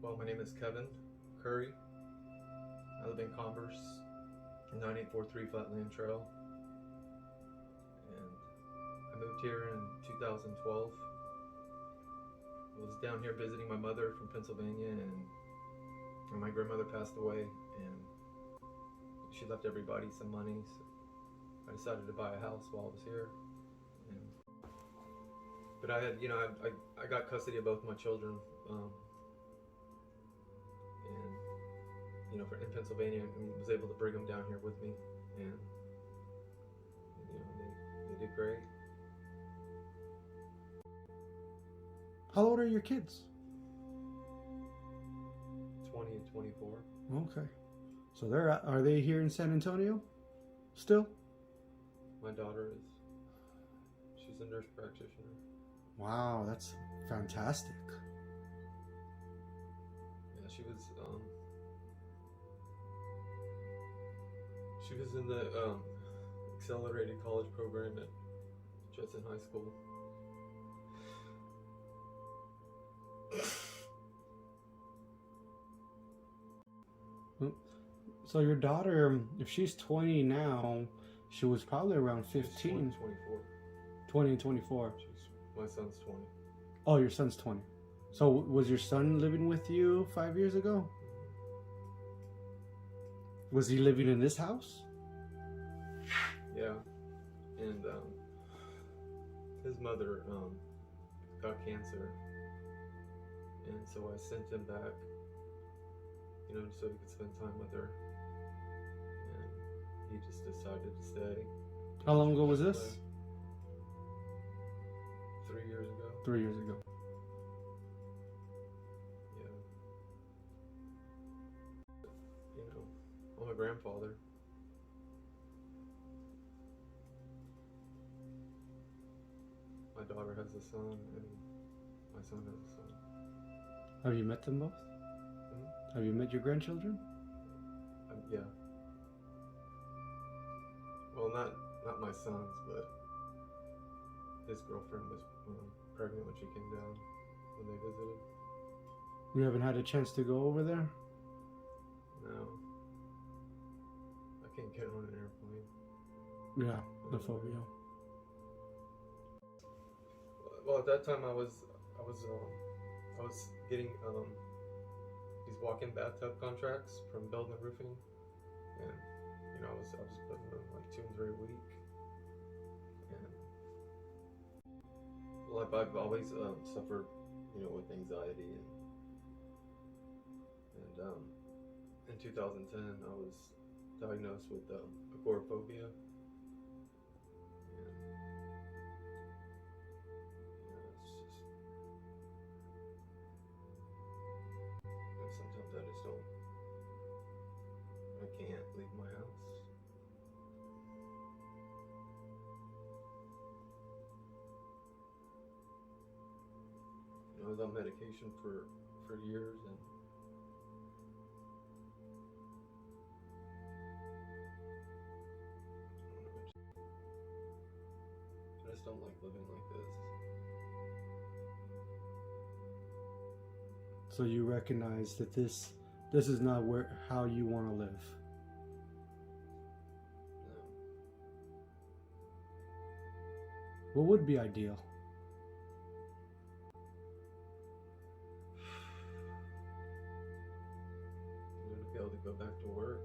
Well, my name is Kevin Curry. I live in Converse, 9843 Flatland Trail. And I moved here in 2012. I was down here visiting my mother from Pennsylvania, and my grandmother passed away, and she left everybody some money. So I decided to buy a house while I was here. But I had, I got custody of both my children. And in Pennsylvania, I was able to bring them down here with me, and they did great. How old are your kids? 20 and 24. Okay, so are they here in San Antonio still? My daughter she's a nurse practitioner. Wow, that's fantastic. Yeah, she was in the accelerated college program at Judson High School. So your daughter, if she's 20 now, she was probably around 15. 24. 20 and 24. My son's 20. Oh, your son's 20. So was your son living with you 5 years ago? Was he living in this house? Yeah. And his mother got cancer. And so I sent him back, so he could spend time with her. And he just decided to stay. How long ago was this? 3 years ago. 3 years ago. Yeah. I'm a grandfather. My daughter has a son, and my son has a son. Have you met them both? Have you met your grandchildren? Yeah. Well, not my sons, but his girlfriend was pregnant when she came down when they visited. You haven't had a chance to go over there? No. I can't get on an airplane. Yeah, the phobia. Well, at that time I was getting these walk-in bathtub contracts from Building Roofing, and I was putting them like 2 and 3 a week. And well, I've always suffered, with anxiety, and in 2010 I was diagnosed with agoraphobia. Sometimes I can't leave my house. I was on medication for years, and I just don't like living like this. So you recognize that this is not how you want to live. No. What would be ideal? To be able to go back to work.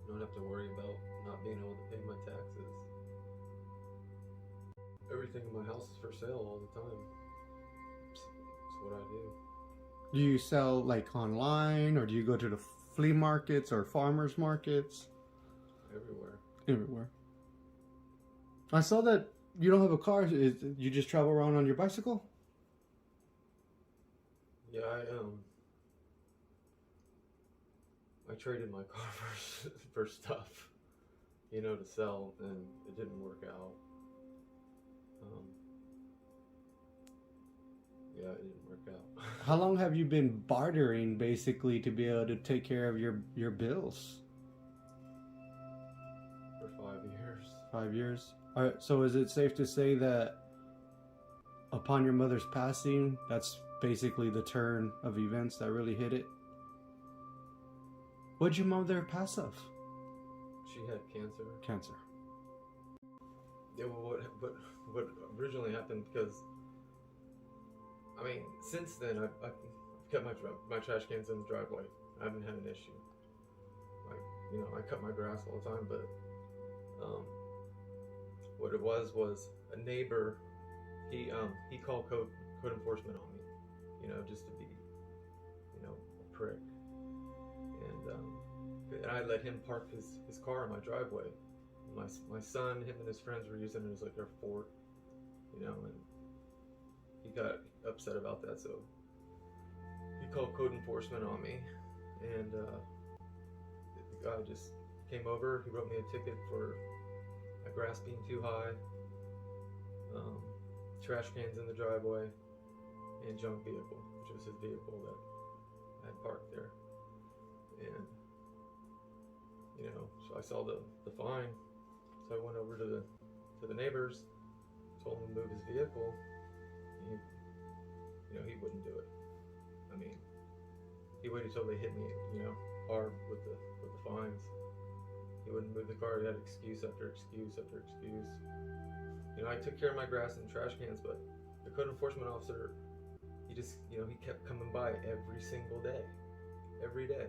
You don't have to worry about not being able to pay my taxes. Everything in my house is for sale all the time. What I do. Do you sell like online, or do you go to the flea markets or farmers markets? Everywhere. I saw that you don't have a car. You just travel around on your bicycle? Yeah, I traded my car for stuff, to sell, and it didn't work out. Yeah, it didn't work out. How long have you been bartering, basically, to be able to take care of your bills? For 5 years. 5 years? All right, so is it safe to say that upon your mother's passing, that's basically the turn of events that really hit it. What'd your mother pass of? She had cancer. Cancer. Yeah, well, what originally happened, because I mean, since then I've kept my trash cans in the driveway. I haven't had an issue. Like, you know, I cut my grass all the time, but what it was a neighbor. He called code enforcement on me, you know, just to be, you know, a prick. And I let him park his car in my driveway. My son, him and his friends were using it as like their fort, you know, and he got upset about that, so he called code enforcement on me, and the guy just came over. He wrote me a ticket for my grass being too high, trash cans in the driveway, and junk vehicle, which was his vehicle that I had parked there. And you know, so I saw the fine, so I went over to the neighbors, told him to move his vehicle. And he wouldn't do it. I mean, he waited till they hit me, you know, hard with the fines. He wouldn't move the car. He had excuse after excuse after excuse. You know, I took care of my grass and trash cans, but the code enforcement officer, he just, you know, he kept coming by every single day. Every day.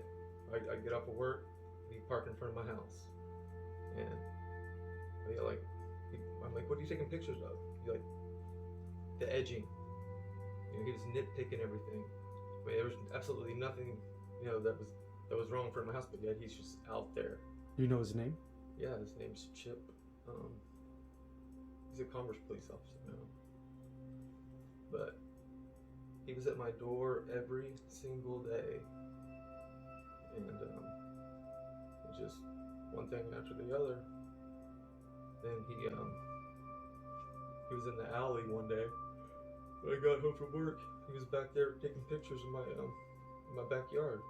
I'd get off of work, he'd park in front of my house. And I'm like, what are you taking pictures of? He's like, the edging. You know, he was nitpicking everything. I mean, there was absolutely nothing, you know, that was wrong in front of my house, but yet he's just out there. You know his name? Yeah, his name's Chip. He's a Commerce police officer now. But he was at my door every single day. And it just one thing after the other. Then he was in the alley one day. When I got home from work, he was back there taking pictures of my backyard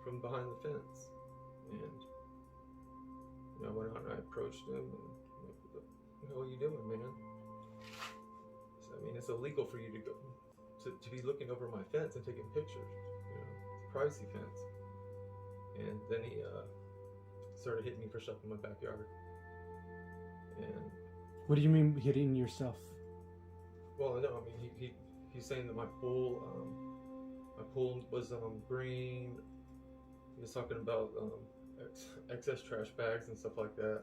from behind the fence. And you know, I went out and I approached him and I'm like, what the hell are you doing, man? So, I mean, it's illegal for you to go to be looking over my fence and taking pictures. You know, it's a privacy fence. And then he started hitting me for stuff in my backyard. And what do you mean hitting yourself? well, no, I mean he's saying that my pool was green. He was talking about excess trash bags and stuff like that.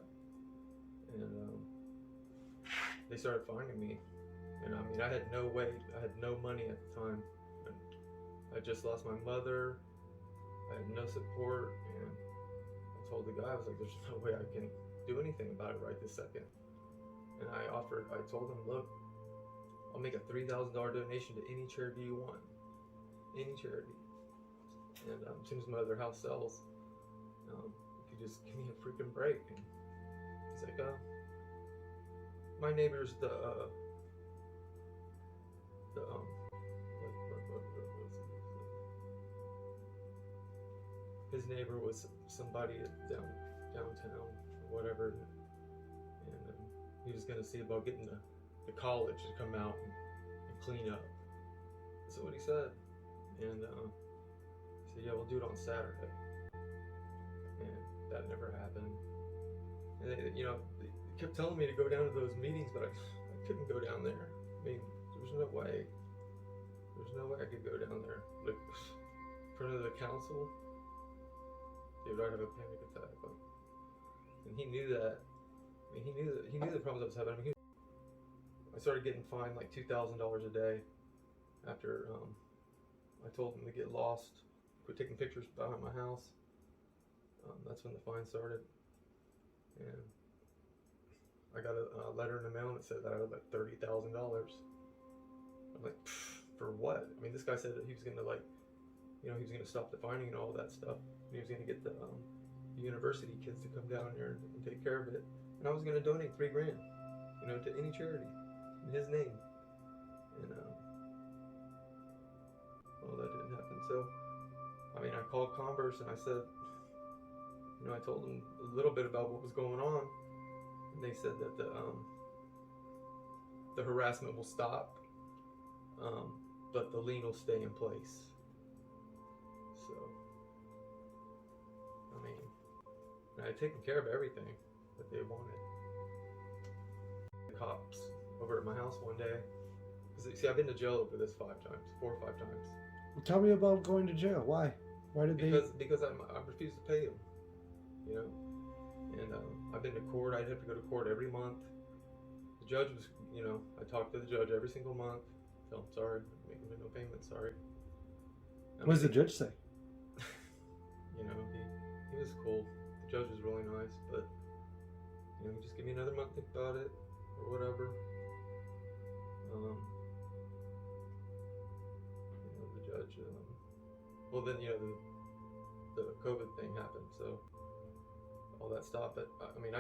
And they started finding me. And I mean, I had no money at the time. And I just lost my mother. I had no support, and I told the guy, I was like, there's no way I can do anything about it right this second. And I told him, look, I'll make a $3,000 donation to any charity you want. Any charity. And as soon as my other house sells, you could just give me a freaking break. And he's like, my neighbor's his neighbor was somebody downtown or whatever, and he was gonna see about getting the college to come out and clean up. That's what he said. And he said, yeah, we'll do it on Saturday. And that never happened. And they, you know, they kept telling me to go down to those meetings, but I couldn't go down there. I mean, there's no way. There's no way I could go down there. Like, in front of the council, dude, I'd have a panic attack. Like, and he knew that. I mean, he knew the problems I was having. I mean, I started getting fined like $2,000 a day after I told him to get lost, quit taking pictures behind my house. That's when the fine started. And I got a letter in the mail that said that I owed like $30,000. I'm like, for what? I mean, this guy said that he was gonna, like, you know, he was gonna stop the fining and all that stuff. He was gonna get the university kids to come down here and take care of it. And I was gonna donate $3,000, you know, to any charity in his name. And well, that didn't happen. So, I mean, I called Converse and I said, you know, I told them a little bit about what was going on, and they said that the harassment will stop but the lien will stay in place. So, I mean, I had taken care of everything that they wanted. The cops over at my house one day, because see, I've been to jail over this 4 or 5 times. Well, tell me about going to jail. Why? Why did Because I refused to pay them, you know. And I've been to court. I'd have to go to court every month. The judge was, you know, I talked to the judge every single month. Tell him sorry, making no payment, sorry. What does the judge say? You know, he was cool. The judge was really nice, but you know, just give me another month to think about it or whatever. You know, the judge. Well, then you know the COVID thing happened, so all that stopped. But I mean,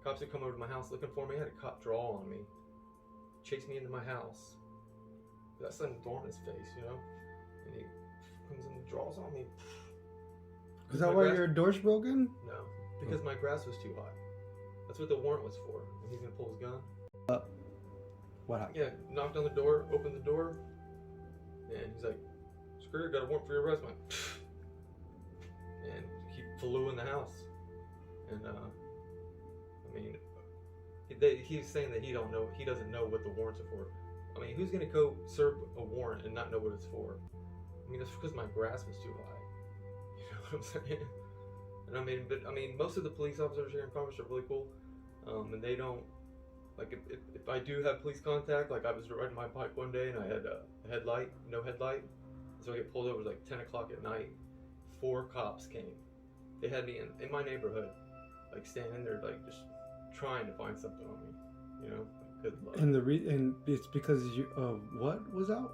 cops would come over to my house looking for me. I had a cop draw on me, chase me into my house. That sun thorn in his face, you know, and he comes and draws on me. Is that why your door's broken? No, because my grass was too high. That's what the warrant was for. And he's gonna pull his gun. What happened? Yeah, knocked on the door, opened the door, and he's like, "Screw it, got a warrant for your arrest." I'm like, and he flew in the house. And I mean, he's saying that he doesn't know what the warrants are for. I mean, who's gonna go serve a warrant and not know what it's for? I mean, it's because my grass was too high. You know what I'm saying? And I mean, most of the police officers here in Commerce are really cool, and they don't like if I do have police contact. Like I was riding my bike one day and I had no headlight, so I get pulled over. It was like 10 o'clock at night. 4 cops came. They had me in my neighborhood, like standing there, like just trying to find something on me. You know, like, good luck. And and it's because you what was out?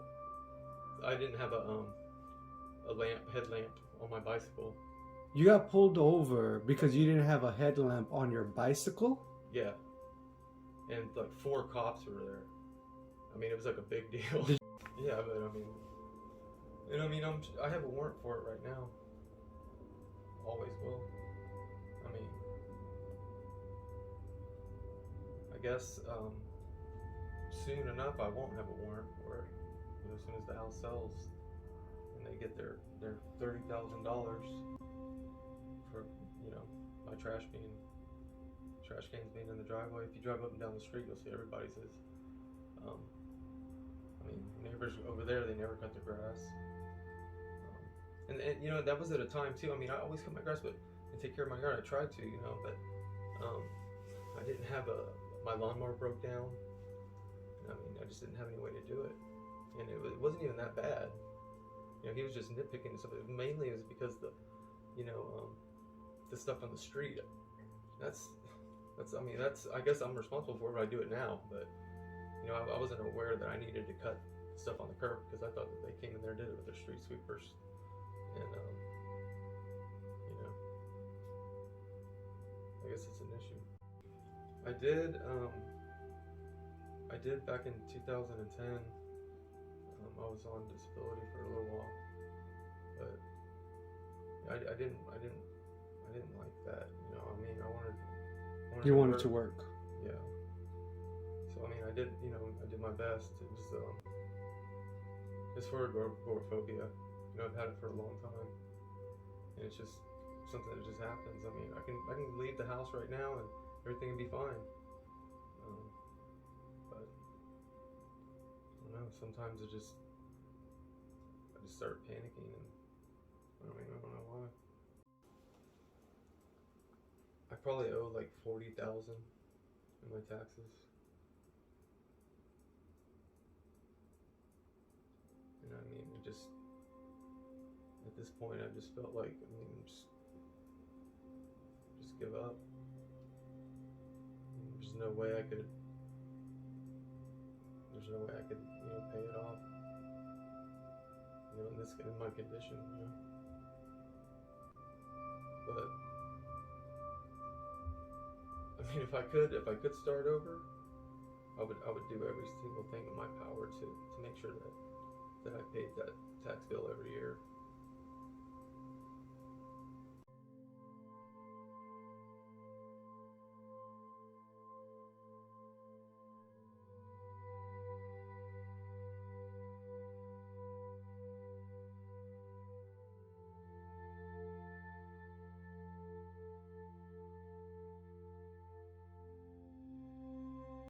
I didn't have a headlamp on my bicycle. You got pulled over because you didn't have a headlamp on your bicycle? Yeah. And like 4 cops were there. I mean, it was like a big deal. Yeah, but I mean, I have a warrant for it right now. Always will. I mean, I guess soon enough I won't have a warrant for it. You know, as soon as the house sells and they get their $30,000 for, you know, my trash cans being in the driveway. If you drive up and down the street, you'll see everybody's is. I mean, neighbors over there, they never cut their grass. And you know, that was at a time too. I mean, I always cut my grass, and take care of my yard. I tried to, you know, but I didn't have my lawnmower broke down. I mean, I just didn't have any way to do it, and it wasn't even that bad. You know, he was just nitpicking and stuff. Mainly it was because the stuff on the street. I guess I'm responsible for it. But I do it now, but you know, I wasn't aware that I needed to cut stuff on the curb because I thought that they came in there and did it with their street sweepers, and you know, I guess it's an issue. I did back in 2010. I was on disability for a little while, but I didn't like that. You know, I mean, I wanted you wanted to work. Yeah. So I mean, I did my best. It was it's for agoraphobia. You know, I've had it for a long time, and it's just something that just happens. I mean, I can leave the house right now and everything will be fine. But I don't know. Sometimes I just start panicking, and I don't know why. I probably owe like $40,000 in my taxes. And I mean, it just at this point, I just felt like just give up. There's no way I could. Pay it off. You know, in my condition, you know. But I mean, if I could start over, I would do every single thing in my power to make sure that I paid that tax bill every year.